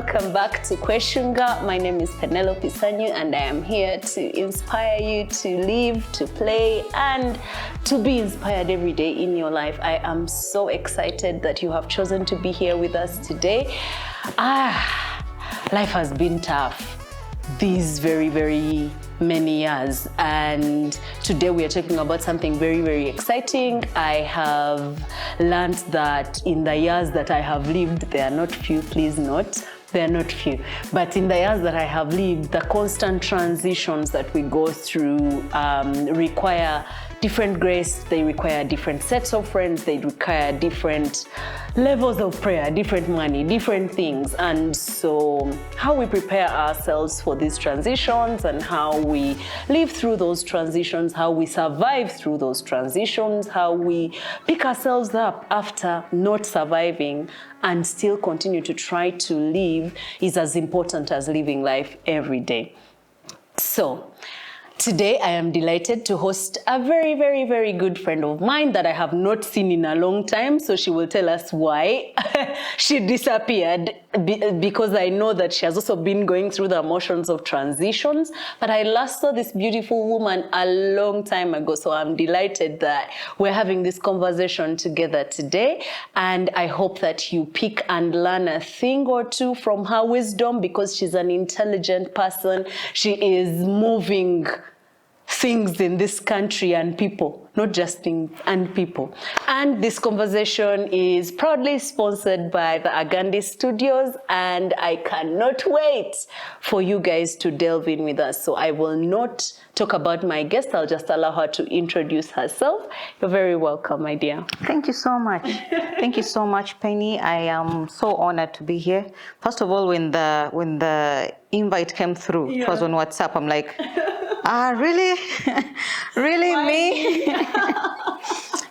welcome back to Qweshunga. My name is Penelope Sanyu and I am here to inspire you to live, to play, and to be inspired every day in your life. I am so excited that you have chosen to be here with us today. Life has been tough these very many years, and today we are talking about something very exciting. I have learned that in the years that I have lived, there are not few, please note, they are not few, but in the years that I have lived, the constant transitions that we go through require different grace, they require different sets of friends, they require different levels of prayer, different money, different things. And so how we prepare ourselves for these transitions and how we live through those transitions, how we survive through those transitions, how we pick ourselves up after not surviving and still continue to try to live is as important as living life every day. So today, I am delighted to host a very good friend of mine that I have not seen in a long time. So she will tell us why she disappeared, because I know that she has also been going through the emotions of transitions. But I last saw this beautiful woman a long time ago. So I'm delighted that we're having this conversation together today. And I hope that you pick and learn a thing or two from her wisdom, because she's an intelligent person. She is moving things in this country and people, not just things and people. And this conversation is proudly sponsored by the Agandi Studios, and I cannot wait for you guys to delve in with us. So I will not talk about my guest, I'll just allow her to introduce herself. You're very welcome, my dear. Thank you so much. Thank you so much, Penny. I am so honored to be here. First of all, when the invite came through, it was on WhatsApp, I'm like, really? Really, me?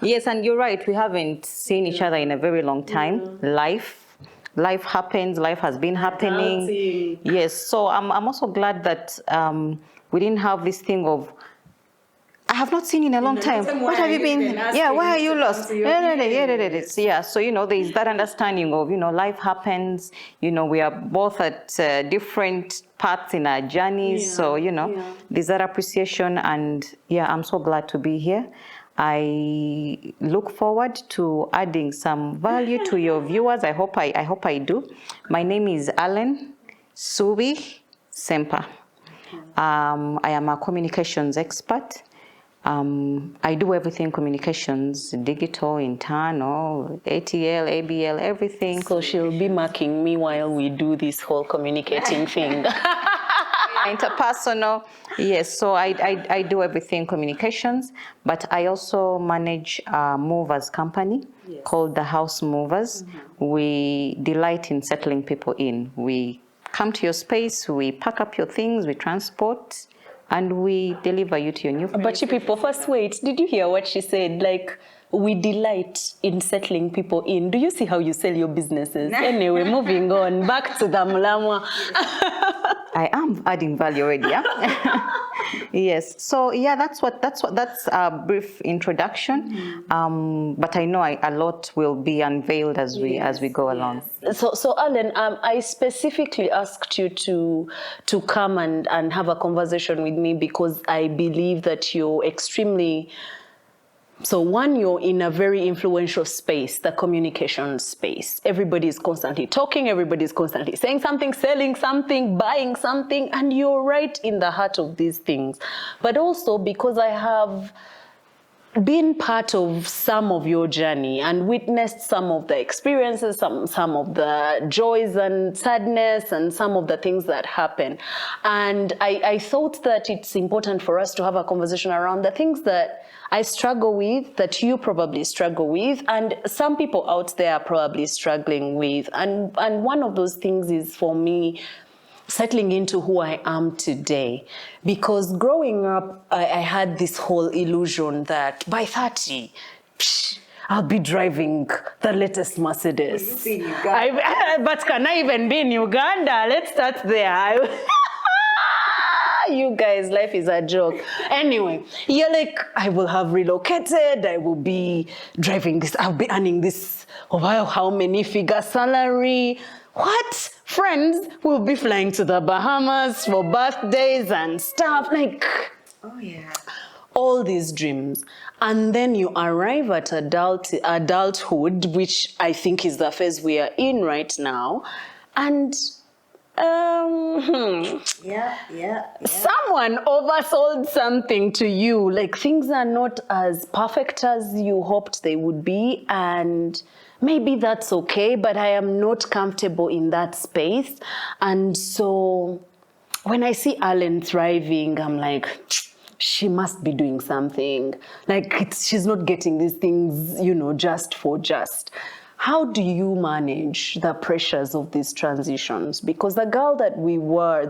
Yes, and you're right. We haven't seen each other in a very long time. Life happens. Life has been happening. Daunting. Yes, so I'm also glad that we didn't have this thing of, I have not seen you in a long time. What have you been? Yeah, why are you lost? Yeah, so, there's that understanding of, life happens. We are both at different paths in our journeys. So, there's that appreciation. And yeah, I'm so glad to be here. I look forward to adding some value to your viewers. I hope I do. My name is Allen Subi Semper. I am a communications expert. I do everything communications, digital, internal, ATL, ABL, everything. So she'll be marking me while we do this whole communicating thing. Interpersonal, yes. So I do everything communications, but I also manage a movers company called the House Movers. We delight in settling people in. We come to your space, we pack up your things, we transport, and we deliver you to your new place. But you people, first wait, did you hear what she said? Like, we delight in settling people in. Do you see how you sell your businesses? Anyway, moving on, back to the Mulamwa. I am adding value already, yeah? Yes, so yeah, that's a brief introduction. But I know a lot will be unveiled as we go along. So Allen, I specifically asked you to come and have a conversation with me because I believe that you're extremely. So one, you're in a very influential space, the communication space. Everybody is constantly talking, everybody is constantly saying something, selling something, buying something, and you're right in the heart of these things. But also because I have been part of some of your journey and witnessed some of the experiences, some of the joys and sadness and some of the things that happen. And I thought that it's important for us to have a conversation around the things that I struggle with, that you probably struggle with, and some people out there are probably struggling with. And one of those things is, for me, settling into who I am today. Because growing up, I had this whole illusion that by 30, I'll be driving the latest Mercedes. But can I even be in Uganda? Let's start there. You guys, life is a joke. Anyway, you're like, I will have relocated, I will be driving this, I'll be earning this, how many figure salary. What? friends will be flying to the Bahamas for birthdays and stuff. Like, Oh, yeah. all these dreams. And then you arrive at adulthood, which I think is the phase we are in right now. And someone oversold something to you. Like, things are not as perfect as you hoped they would be. And maybe that's okay, but I am not comfortable in that space. And so when I see Alan thriving, I'm like, she must be doing something. Like, she's not getting these things, just for just. How do you manage the pressures of these transitions? Because the girls that we were,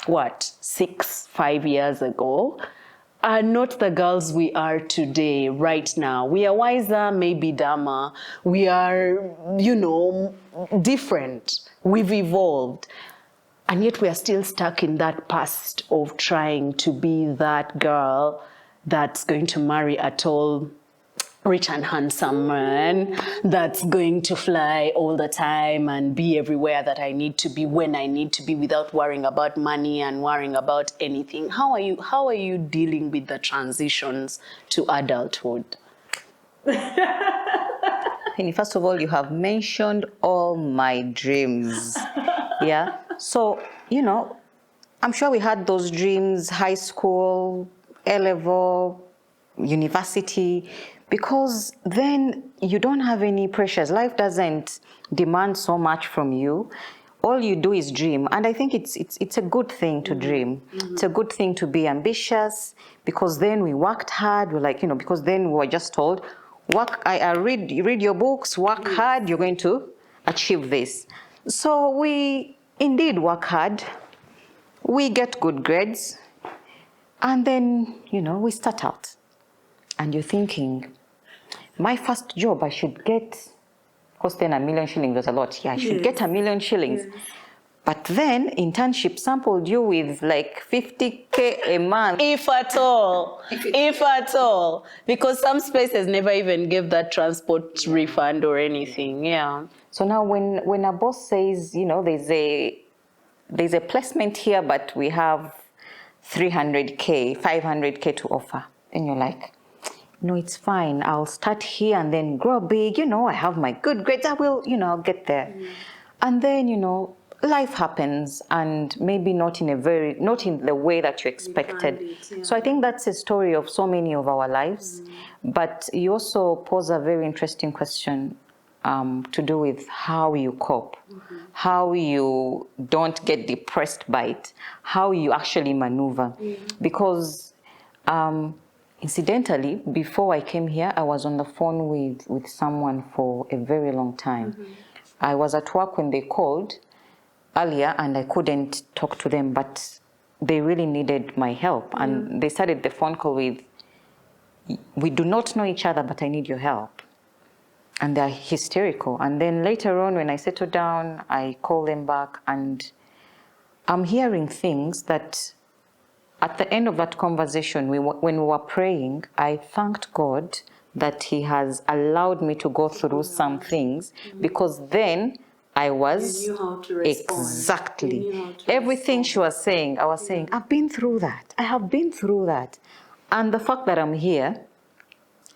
5 years ago, are not the girls we are today, right now. We are wiser, maybe dumber. We are, different. We've evolved. And yet we are still stuck in that past of trying to be that girl that's going to marry a tall, rich and handsome man, that's going to fly all the time and be everywhere that I need to be when I need to be without worrying about money and worrying about anything. How are you dealing with the transitions to adulthood? First of all, you have mentioned all my dreams. Yeah. So, I'm sure we had those dreams, high school, A-level, university, because then you don't have any pressures. Life doesn't demand so much from you. All you do is dream. And I think it's a good thing to dream. Mm-hmm. It's a good thing to be ambitious, because then we worked hard. We're like, because then we were just told, read your books, work hard, you're going to achieve this. So we indeed work hard. We get good grades. And then, we start out. And you're thinking, my first job, I should get, because then $1 million shillings was a lot. Yeah, I should get $1 million shillings. Yes. But then internship sampled you with like 50K a month. If at all. If at all. Because some spaces never even give that transport refund or anything. Yeah. So now when a boss says, there's a placement here, but we have 300K, 500K to offer. And you're like, no, it's fine. I'll start here and then grow big. I have my good grades. I will, I'll get there. Mm. And then, life happens, and maybe not in the way that you expected. So I think that's a story of so many of our lives. Mm. But you also pose a very interesting question to do with how you cope, how you don't get depressed by it, how you actually maneuver. Because incidentally, before I came here, I was on the phone with someone for a very long time. I was at work when they called earlier, and I couldn't talk to them, but they really needed my help. And they started the phone call with, we do not know each other, but I need your help. And they're hysterical. And then later on, when I settle down, I call them back, and I'm hearing things that at the end of that conversation, when we were praying, I thanked God that He has allowed me to go through some things, because then I was you knew how to respond. Exactly. You knew how to everything respond. She was saying, I was saying, I've been through that. I have been through that. And the fact that I'm here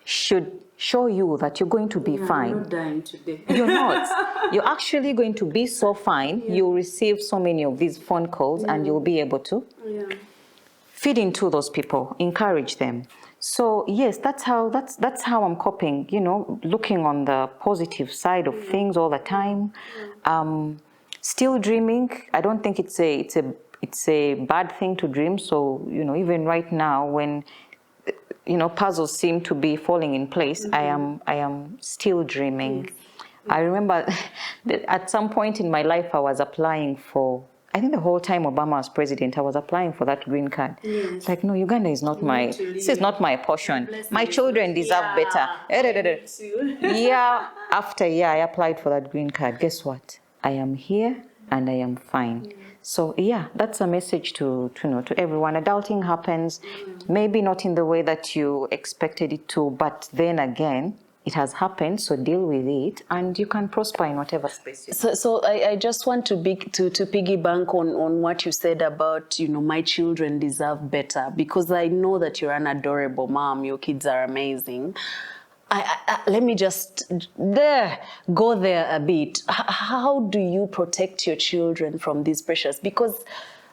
should show you that you're going to be fine. You're not dying today. You're not. You're actually going to be so fine. Yeah. You'll receive so many of these phone calls, and you'll be able to feed into those people, encourage them. So yes, that's how I'm coping, looking on the positive side of things all the time. Still dreaming. I don't think it's a bad thing to dream. So, even right now, when puzzles seem to be falling in place, I am still dreaming. I remember that at some point in my life, I was applying for, I think the whole time Obama was president, I was applying for that green card. Yes. It's like, no, Uganda is not this is not my portion. My children deserve better. Year after year, I applied for that green card. Guess what? I am here and I am fine. So yeah, that's a message to everyone. Adulting happens, maybe not in the way that you expected it to, but then again, it has happened, so deal with it, and you can prosper in whatever space you're in. So I just want to piggyback on what you said about, my children deserve better, because I know that you're an adorable mom. Your kids are amazing. Let me just go there a bit. How do you protect your children from these pressures? Because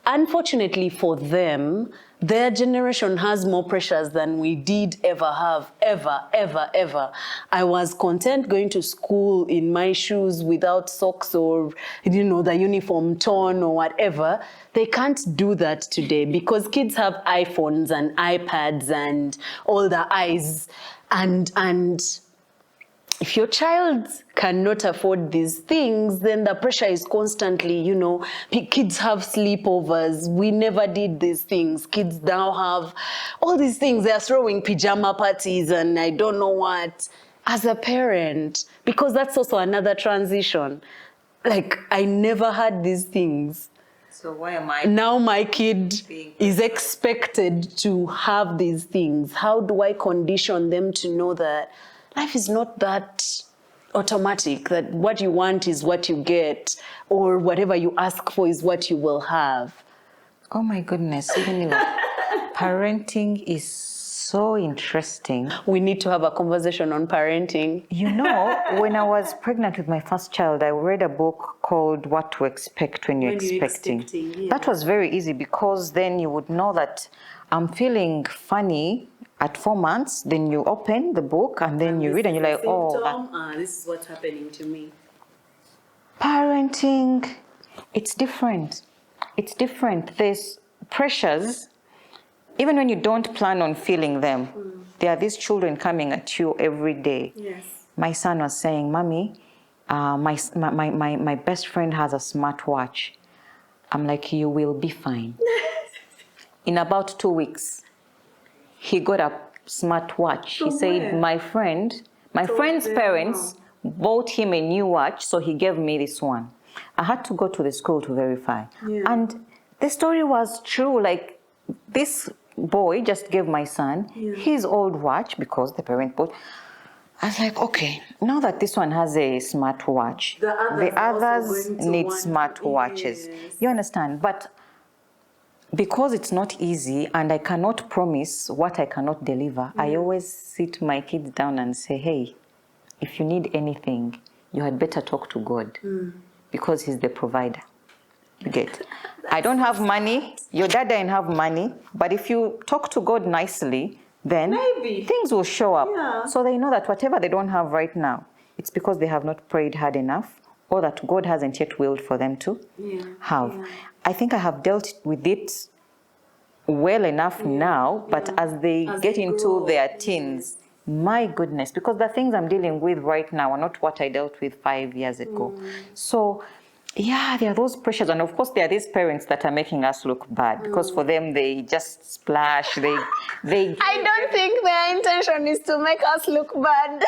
unfortunately for them, their generation has more pressures than we did ever have, ever. I was content going to school in my shoes without socks or, the uniform torn or whatever. They can't do that today because kids have iPhones and iPads and all the eyes. And if your child cannot afford these things, then the pressure is constantly, kids have sleepovers. We never did these things. Kids now have all these things. They are throwing pajama parties and I don't know what. As a parent, because that's also another transition. Like, I never had these things. So why am I? Now my kid is expected to have these things. How do I condition them to know that life is not that automatic, that what you want is what you get, or whatever you ask for is what you will have? Oh my goodness, parenting is so interesting. We need to have a conversation on parenting. When I was pregnant with my first child, I read a book called What to Expect When You're Expecting. Yeah. That was very easy because then you would know that I'm feeling funny at 4 months, then you open the book and then you read and you're like, this is what's happening to me. Parenting, it's different. It's different. There's pressures. Even when you don't plan on feeling them, there are these children coming at you every day. Yes. My son was saying, Mommy, my best friend has a smartwatch. I'm like, you will be fine. In about 2 weeks, he got a smartwatch. He said, my friend's parents bought him a new watch, so he gave me this one. I had to go to the school to verify. Yeah. And the story was true. Like, this boy just gave my son his old watch because the parent bought. I was like, okay, now that this one has a smartwatch, the others need smartwatches. Yes. You understand? But because it's not easy and I cannot promise what I cannot deliver, I always sit my kids down and say, hey, if you need anything, you had better talk to God because He's the provider. You get? I don't have money, your dad doesn't have money, but if you talk to God nicely, then things will show up. Yeah. So they know that whatever they don't have right now, it's because they have not prayed hard enough or that God hasn't yet willed for them to have. Yeah. I think I have dealt with it well enough now, but as they get into their teens, my goodness, because the things I'm dealing with right now are not what I dealt with 5 years ago. So yeah, there are those pressures. And of course, there are these parents that are making us look bad because for them, they just splash. They. I don't think their intention is to make us look bad.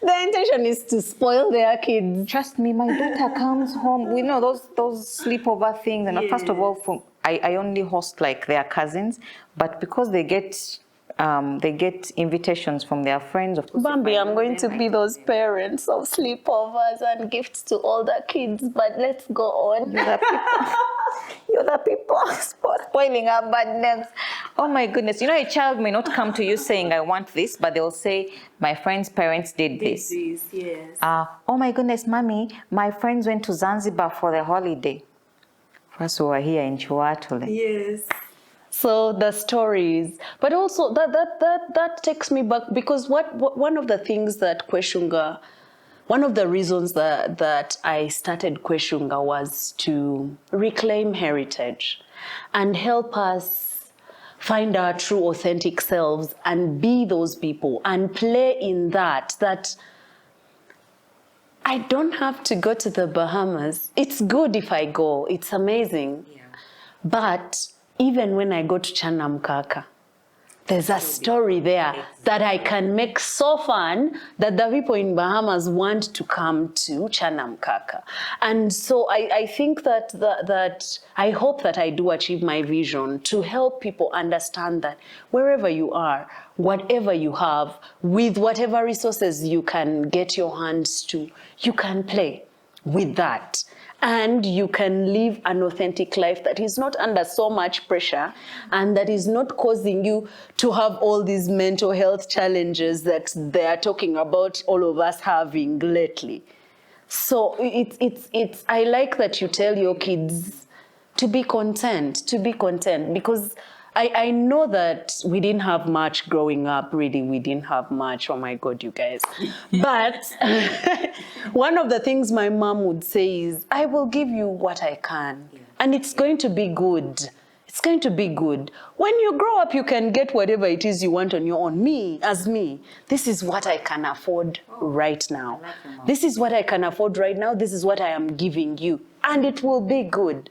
Their intention is to spoil their kids. Trust me, my daughter comes home. We know those sleepover things. And first of all, I only host like their cousins. But because they get invitations from their friends. Of course, Bambi, I'm going to be those parents of sleepovers and gifts to all the kids, but let's go on. You're the people spoiling our bad names. Oh my goodness. A child may not come to you saying, I want this, but they'll say, my friend's parents did this. Yes. Oh my goodness, Mommy, my friends went to Zanzibar for the holiday. First we were here in Qweshunga. Yes. So the stories, but also that takes me back because one of the things that Qweshunga, one of the reasons that I started Qweshunga was to reclaim heritage and help us find our true authentic selves and be those people and play in that I don't have to go to the Bahamas. It's good if I go. It's amazing. Yeah. But even when I go to Chanamkaka, there's a story there that I can make so fun that the people in Bahamas want to come to Chanamkaka. And so I think that I hope that I do achieve my vision to help people understand that wherever you are, whatever you have, with whatever resources you can get your hands to, you can play with that. And you can live an authentic life that is not under so much pressure and that is not causing you to have all these mental health challenges that they are talking about all of us having lately. So it's I like that you tell your kids to be content, because I know that we didn't have much growing up, really. We didn't have much. Oh my God, you guys. But one of the things my mom would say is, I will give you what I can. And it's going to be good. It's going to be good. When you grow up, you can get whatever it is you want on your own. Me, this is what I can afford right now. This is what I can afford right now. This is what I am giving you. And it will be good.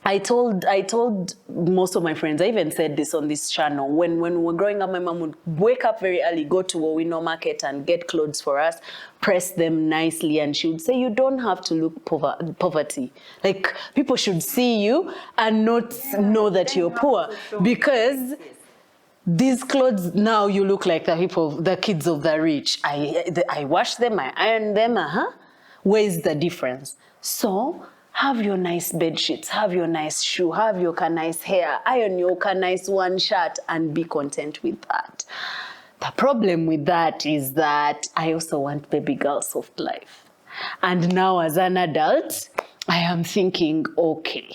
I told most of my friends, I even said this on this channel, when we were growing up, my mom would wake up very early, go to Owino market and get clothes for us, press them nicely, and she would say, you don't have to look poverty. Like, people should see you and not know that you're poor, because these clothes, now you look like the kids of the rich. I wash them, I iron them, Where's the difference? So, have your nice bed sheets, have your nice shoe, have your nice hair, iron your nice one shirt, and be content with that. The problem with that is that I also want baby girl soft life. And now as an adult, I am thinking, okay,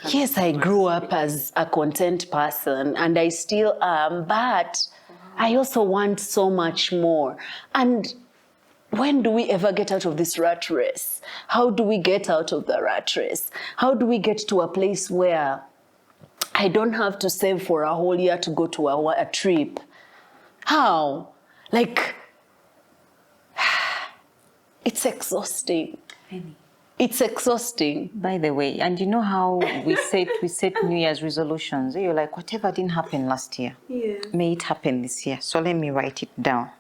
yes, I grew up as a content person and I still am, but I also want so much more. And when do we ever get out of this rat race? How do we get out of the rat race? How do we get to a place where I don't have to save for a whole year to go to a trip? How? Like, it's exhausting. It's exhausting. By the way, and you know how we set New Year's resolutions? You're like, whatever didn't happen last year, may it happen this year. So let me write it down.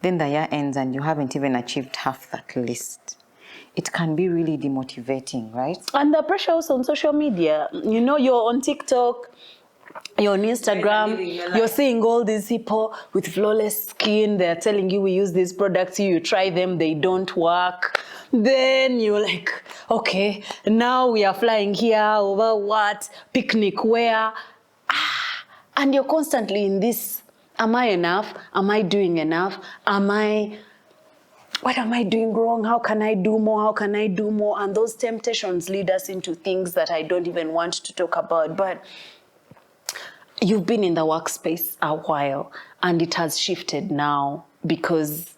Then the year ends and you haven't even achieved half that list. It can be really demotivating, right? And the pressure also on social media. You know, you're on TikTok, you're on Instagram, you're seeing all these people with flawless skin. They're telling you, we use these products, you try them, they don't work. Then you're like, okay, now we are flying here over what? Picnic where? And you're constantly in this, am I enough? Am I doing enough? What am I doing wrong? How can I do more? How can I do more? And those temptations lead us into things that I don't even want to talk about. But you've been in the workspace a while and it has shifted now, because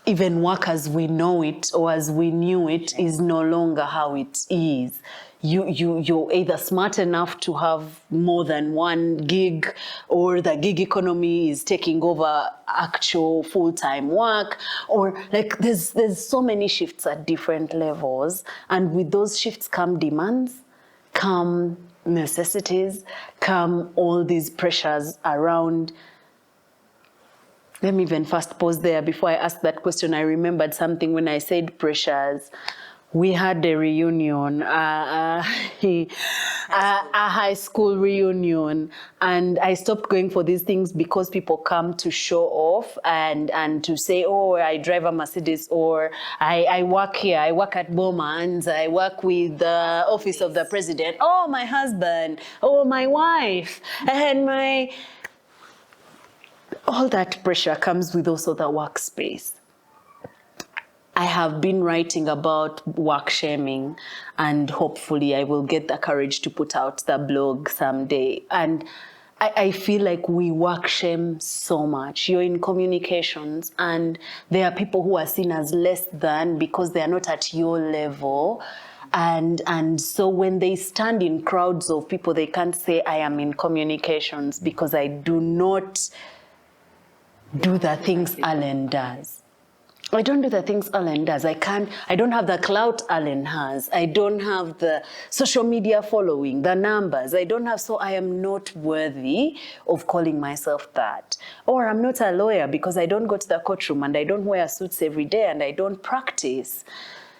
even work as we know it or as we knew it is no longer how it is. You're either smart enough to have more than one gig, or the gig economy is taking over actual full-time work, or like there's so many shifts at different levels, and with those shifts come demands, come necessities, come all these pressures around. Let me even first pause there before I ask that question. I remembered something when I said pressures. We had a reunion, a high school reunion, and I stopped going for these things because people come to show off and to say, oh, I drive a Mercedes, or I work here, I work at Bowman's, I work with the office of the president, oh, my husband, oh, my wife, and all that pressure comes with also the workspace. I have been writing about work shaming, and hopefully I will get the courage to put out the blog someday. And I feel like we work shame so much. You're in communications and there are people who are seen as less than because they are not at your level. And so when they stand in crowds of people, they can't say, I am in communications because I do not do the things Alan does. I don't do the things Alan does. I don't have the clout Alan has. I don't have the social media following, the numbers. So I am not worthy of calling myself that. Or I'm not a lawyer because I don't go to the courtroom and I don't wear suits every day and I don't practice.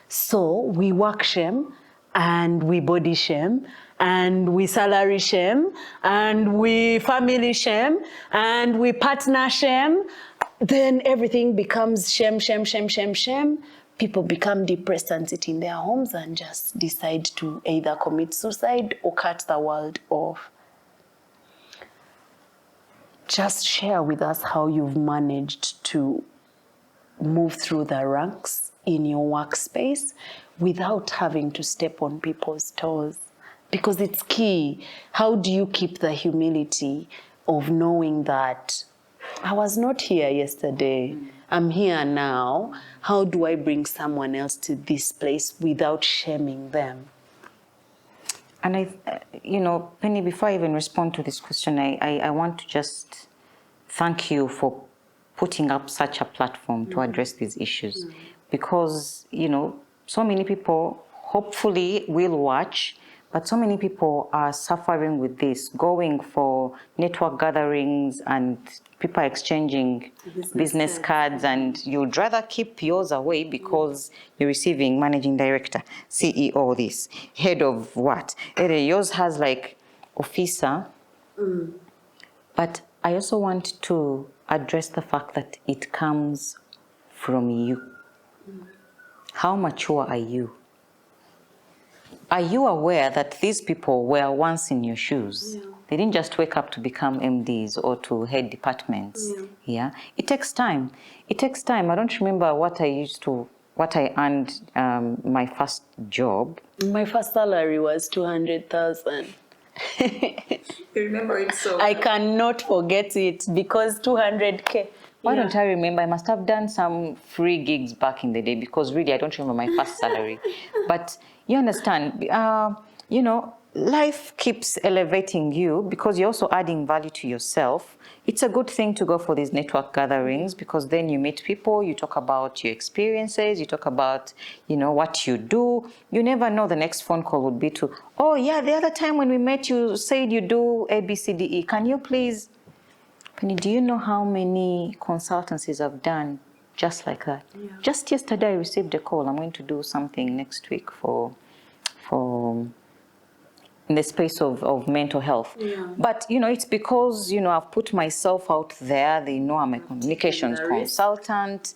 So we work shame and we body shame and we salary shame and we family shame and we partner shame. Then everything becomes shame. People become depressed and sit in their homes and just decide to either commit suicide or cut the world off. Just share with us how you've managed to move through the ranks in your workspace without having to step on people's toes. Because it's key. How do you keep the humility of knowing that I was not here yesterday, I'm here now. How do I bring someone else to this place without shaming them? And Penny, before I even respond to this question, I want to just thank you for putting up such a platform to address these issues. Because, so many people hopefully will watch, but so many people are suffering with this, going for network gatherings and people exchanging business cards, and you'd rather keep yours away because you're receiving managing director, CEO, this, head of what? Yours has like officer. But I also want to address the fact that it comes from you. How mature are you? Are you aware that these people were once in your shoes? Yeah. They didn't just wake up to become MDs or to head departments. Yeah. It takes time. I don't remember what I earned my first job. My first salary was 200,000. You remember it so? I cannot forget it because 200K. Why don't I remember? I must have done some free gigs back in the day because really I don't remember my first salary. But you understand, life keeps elevating you because you're also adding value to yourself. It's a good thing to go for these network gatherings because then you meet people, you talk about your experiences, you talk about, what you do. You never know, the next phone call would be to, oh yeah, the other time when we met you said you do A, B, C, D, E. Can you please, Penny, do you know how many consultancies I've done just like that? Yeah. Just yesterday I received a call. I'm going to do something next week for in the space of mental health. Yeah. But, it's because, I've put myself out there. They know I'm a communications consultant,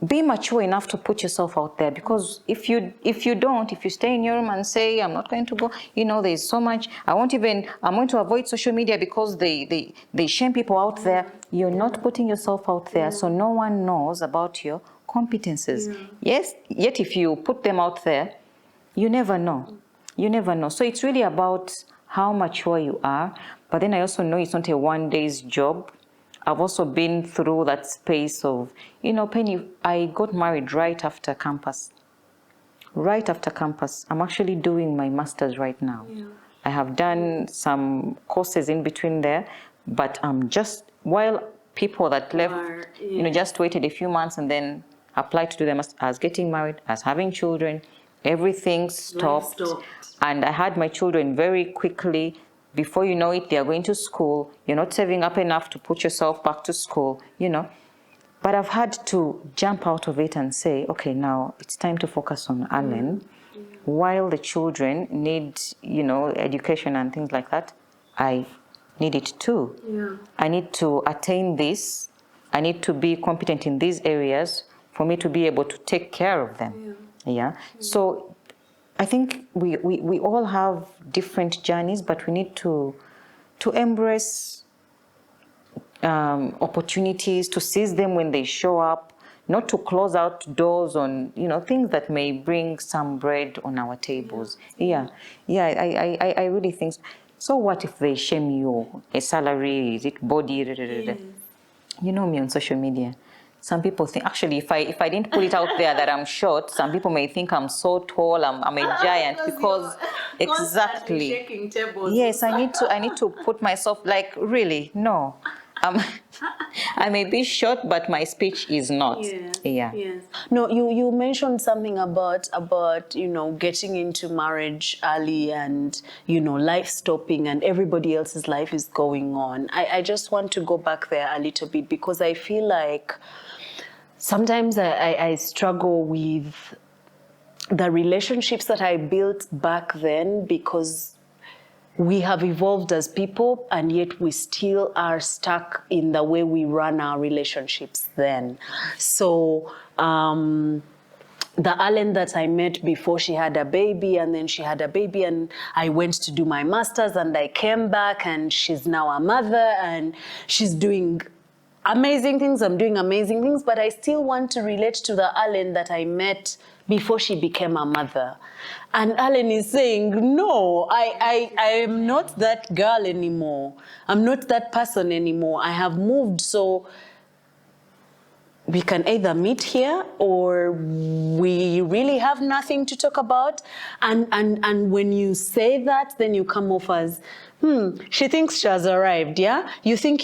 Be mature enough to put yourself out there because if you stay in your room and say, I'm not going to go, there's so much, I'm going to avoid social media because they shame people out there. You're not putting yourself out there, so no one knows about your competences. Yeah. Yes, yet if you put them out there, you never know. So it's really about how mature you are. But then I also know it's not a one-day's job. I've also been through that space of, Penny, I got married right after campus. I'm actually doing my master's right now. Yeah. I have done some courses in between there, but I'm while people that left, just waited a few months and then applied to do them. I was getting married, I was having children, everything stopped. And I had my children very quickly. Before you know it, they are going to school. You're not saving up enough to put yourself back to school, But I've had to jump out of it and say, okay, now it's time to focus on Alan. While the children need, education and things like that, I need it too. Yeah. I need to attain this. I need to be competent in these areas for me to be able to take care of them. Yeah. So I think we all have different journeys, but we need to embrace opportunities, to seize them when they show up, not to close out doors on, things that may bring some bread on our tables. I really think so. So what if they shame you? A salary, is it body? You know me on social media. Some people think, actually, if I didn't put it out there that I'm short, some people may think I'm so tall, I'm a giant because exactly. Shaking tables. Yes, I need to put myself like, really, no. I may be short, but my speech is not. Yeah. Yes. No, you mentioned something about getting into marriage early and life stopping and everybody else's life is going on. I just want to go back there a little bit because I feel like sometimes I struggle with the relationships that I built back then because we have evolved as people and yet we still are stuck in the way we run our relationships then. So the Alan that I met before she had a baby and then she had a baby and I went to do my master's and I came back and she's now a mother and she's doing amazing things, I'm doing amazing things, but I still want to relate to the Alan that I met before she became a mother. And Alan is saying, no, I am not that girl anymore. I'm not that person anymore. I have moved, so we can either meet here or we really have nothing to talk about. And when you say that, then you come off as, she thinks she has arrived, yeah? You think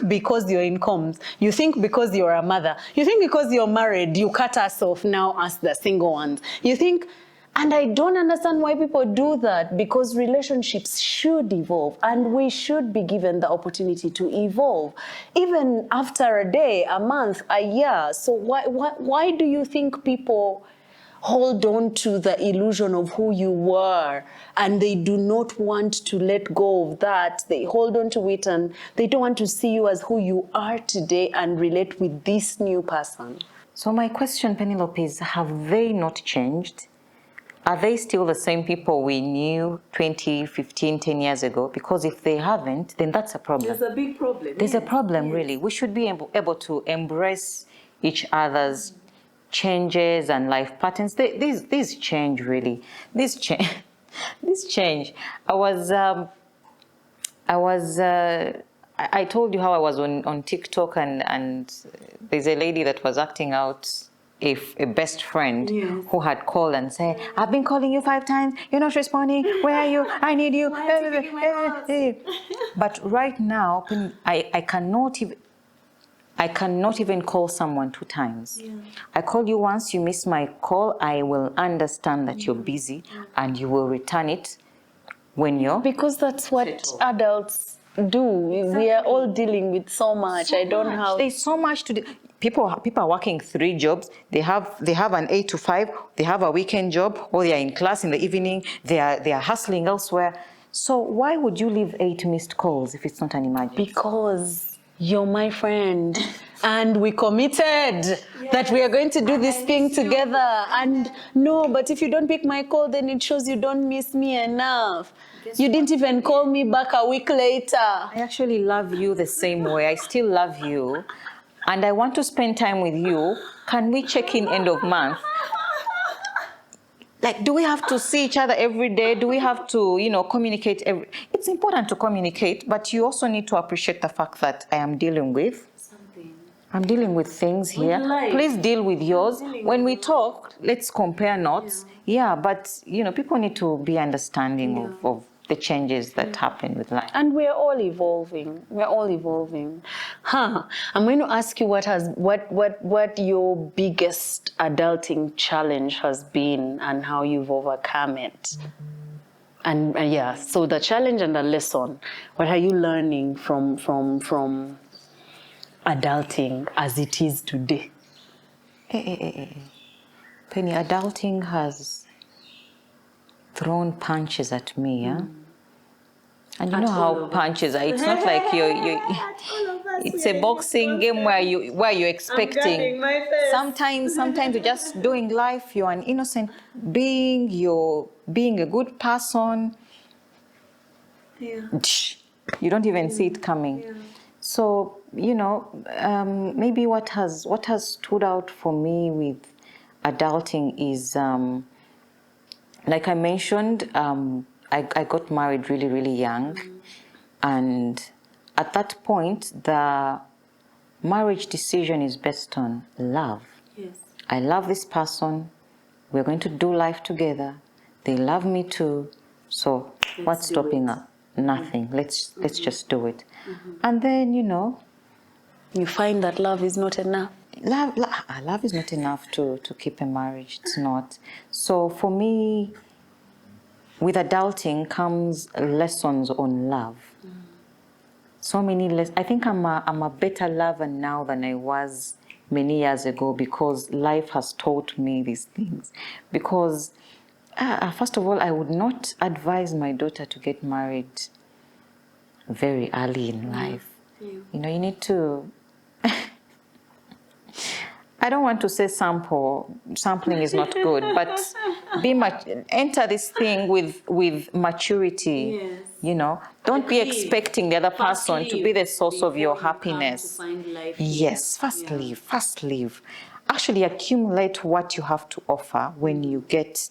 because you're in comms, you think because you're a mother, you think because you're married, you cut us off now as the single ones. You think, and I don't understand why people do that, because relationships should evolve and we should be given the opportunity to evolve, even after a day, a month, a year. So why do you think people hold on to the illusion of who you were and they do not want to let go of that? They hold on to it and they don't want to see you as who you are today and relate with this new person. So my question, Penelope, is have they not changed? Are they still the same people we knew 20, 15, 10 years ago? Because if they haven't, then that's a problem. There's a big problem. There's a problem, really. We should be able to embrace each other's changes and life patterns. These change, really. This change. I told you how I was on TikTok and there's a lady that was acting out a best friend who had called and said, I've been calling you 5 times, you're not responding, where are you, I need you. But right now, I cannot even call someone 2 times. I call you once, you miss my call, I will understand that you're busy and you will return it when you're... Because that's what adults do. We are all dealing with so much. There's so much to do. People are working 3 jobs. They have an 8 to 5. They have a weekend job, or they are in class in the evening. They are hustling elsewhere. So why would you leave 8 missed calls if it's not an emergency? Because you're my friend, and we committed that we are going to do this thing together. And no, but if you don't pick my call, then it shows you don't miss me enough. You didn't even call me back a week later. I actually love you the same way. I still love you. And I want to spend time with you. Can we check in end of month? Like, do we have to see each other every day? Do we have to, communicate It's important to communicate, but you also need to appreciate the fact that I am dealing with something. I'm dealing with things here. Please deal with yours. When we talk, let's compare notes. Yeah, but, people need to be understanding of the changes that happen with life. And we're all evolving. I'm going to ask you what your biggest adulting challenge has been and how you've overcome it. And so the challenge and the lesson. What are you learning from adulting as it is today? Penny, adulting has thrown punches at me, yeah? And you know how punches are. It's not like it's a boxing game where you're expecting. Sometimes you're just doing life. You're an innocent being. You're being a good person. You don't even see it coming. So maybe what has stood out for me with adulting is, like I mentioned, I got married really, really young. And at that point, the marriage decision is based on love. Yes. I love this person. We're going to do life together. They love me too. So what's stopping us? nothing. Let's just do it. And then, You find that love is not enough. Love is not enough to keep a marriage. It's not. So for me, with adulting comes lessons on love. So many lessons. I think I'm a better lover now than I was many years ago, because life has taught me these things. Because first of all, I would not advise my daughter to get married very early in life. You need to. I don't want to say sampling is not good, but enter this thing with maturity. Yes. Don't be expecting the other person to be the source of your happiness. Yes, first leave. Actually accumulate what you have to offer when you get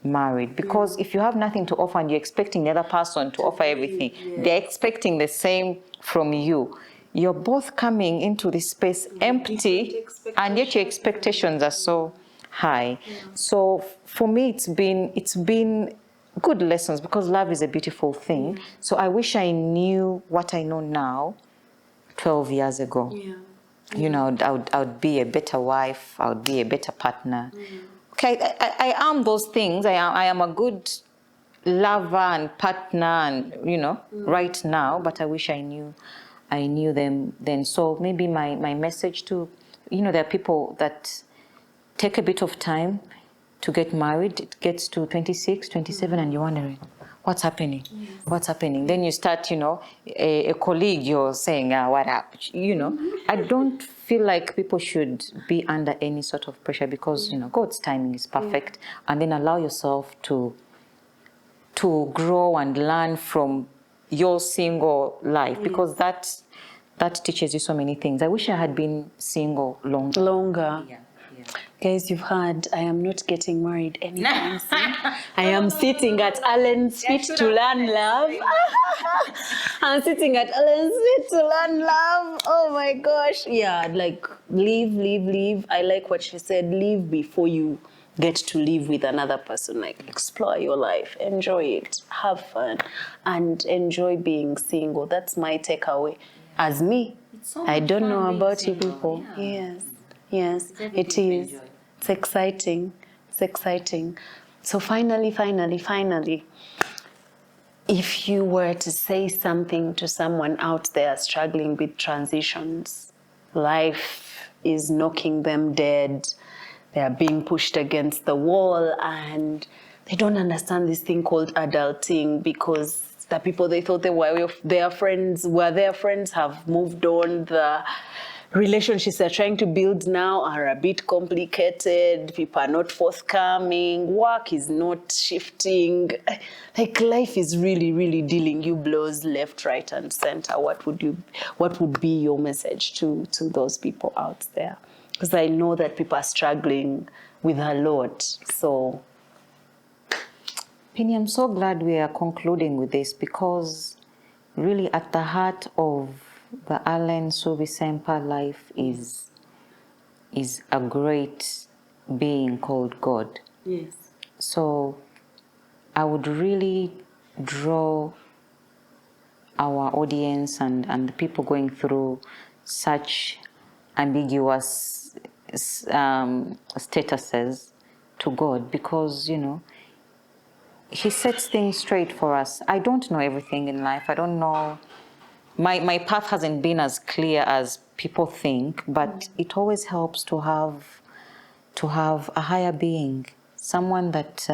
married, because if you have nothing to offer and you're expecting the other person to offer everything, they're expecting the same from you. You're both coming into this space empty, and yet your expectations are so high. So for me, it's been good lessons, because love is a beautiful thing. So I wish I knew what I know now 12 years ago. I would be a better wife. I would be a better partner. Okay, I am those things. I am a good lover and partner, and right now. But I wish I knew them then. So maybe my message to, there are people that take a bit of time to get married. It gets to 26, 27, and you're wondering, what's happening? Yes. What's happening? Then you start, a colleague, you're saying, what up? I don't feel like people should be under any sort of pressure, because, God's timing is perfect. And then allow yourself to grow and learn from your single life, because that teaches you so many things. I wish I had been single longer. Yeah. Guys, you've heard, I am not getting married anytime soon. I am sitting at Alan's feet to learn love. I'm sitting at Alan's feet to learn love. Oh my gosh. Yeah, like leave. I like what she said. Leave before you get to live with another person. Like, explore your life, enjoy it, have fun, and enjoy being single. That's my takeaway. As me, I don't know about you people. Yeah. Yes, it is. It's exciting. So finally, if you were to say something to someone out there struggling with transitions, life is knocking them dead, they are being pushed against the wall, and they don't understand this thing called adulting, because the people they thought they were their friends have moved on. The relationships they're trying to build now are a bit complicated. People are not forthcoming. Work is not shifting. Like, life is really dealing you blows left, right, and center. What would be your message to those people out there? Because I know that people are struggling with a lot. So, Penny, I'm so glad we are concluding with this, because really at the heart of the Allen Suvi Semper life is a great being called God. Yes. So I would really draw our audience and the people going through such ambiguous statuses to God, because, He sets things straight for us. I don't know everything in life. I don't know. My path hasn't been as clear as people think, but it always helps to have a higher being, someone that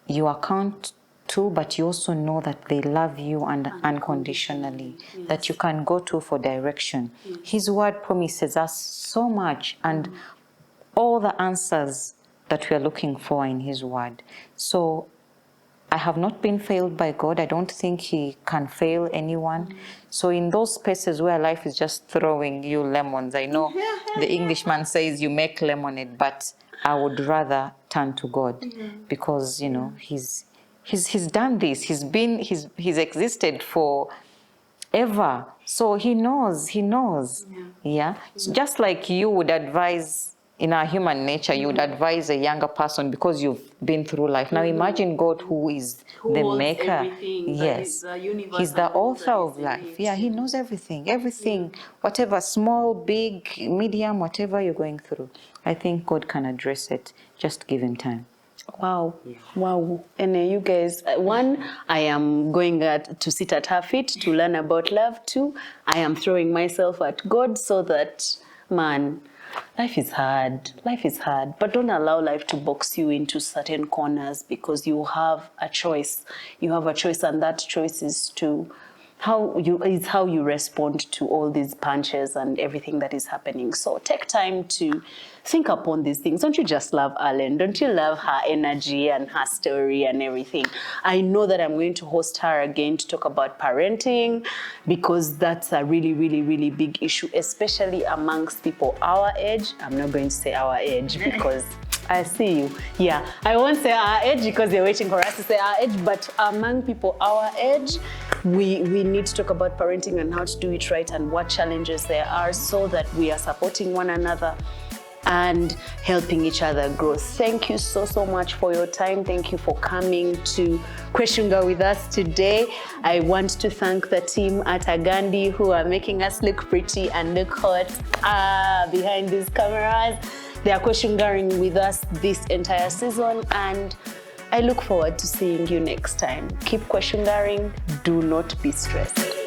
you account to, but you also know that they love you unconditionally, that you can go to for direction. His word promises us so much, and all the answers that we are looking for in His word. So I have not been failed by God. I don't think He can fail anyone. So in those spaces where life is just throwing you lemons, I know the Englishman says you make lemonade, but I would rather turn to God, because, He's done this. He's existed forever. So He knows. Yeah. So just like you would advise in our human nature, you would advise a younger person because you've been through life. Now imagine God, who is the maker. Yes. He's the author of life. Yeah, he knows everything, whatever, small, big, medium, whatever you're going through. I think God can address it. Just give him time. Wow. Wow. And you guys, one, I am going to sit at her feet to learn about love. Two, I am throwing myself at God so that, man, life is hard. Life is hard. But don't allow life to box you into certain corners, because you have a choice. You have a choice, and that choice is how you respond to all these punches and everything that is happening. So take time to think upon these things. Don't you just love Ellen? Don't you love her energy and her story and everything? I know that I'm going to host her again to talk about parenting, because that's a really, really, really big issue, especially amongst people our age. I'm not going to say our age because I see you. Yeah, I won't say our age because they're waiting for us to say our age, but among people our age, we need to talk about parenting and how to do it right and what challenges there are, so that we are supporting one another and helping each other grow. Thank you so much for your time. Thank you for coming to Qweshunga with us today. I want to thank the team at Agandi who are making us look pretty and look hot behind these cameras. They are Qweshungaing with us this entire season, and I look forward to seeing you next time. Keep Qweshungaing. Do not be stressed.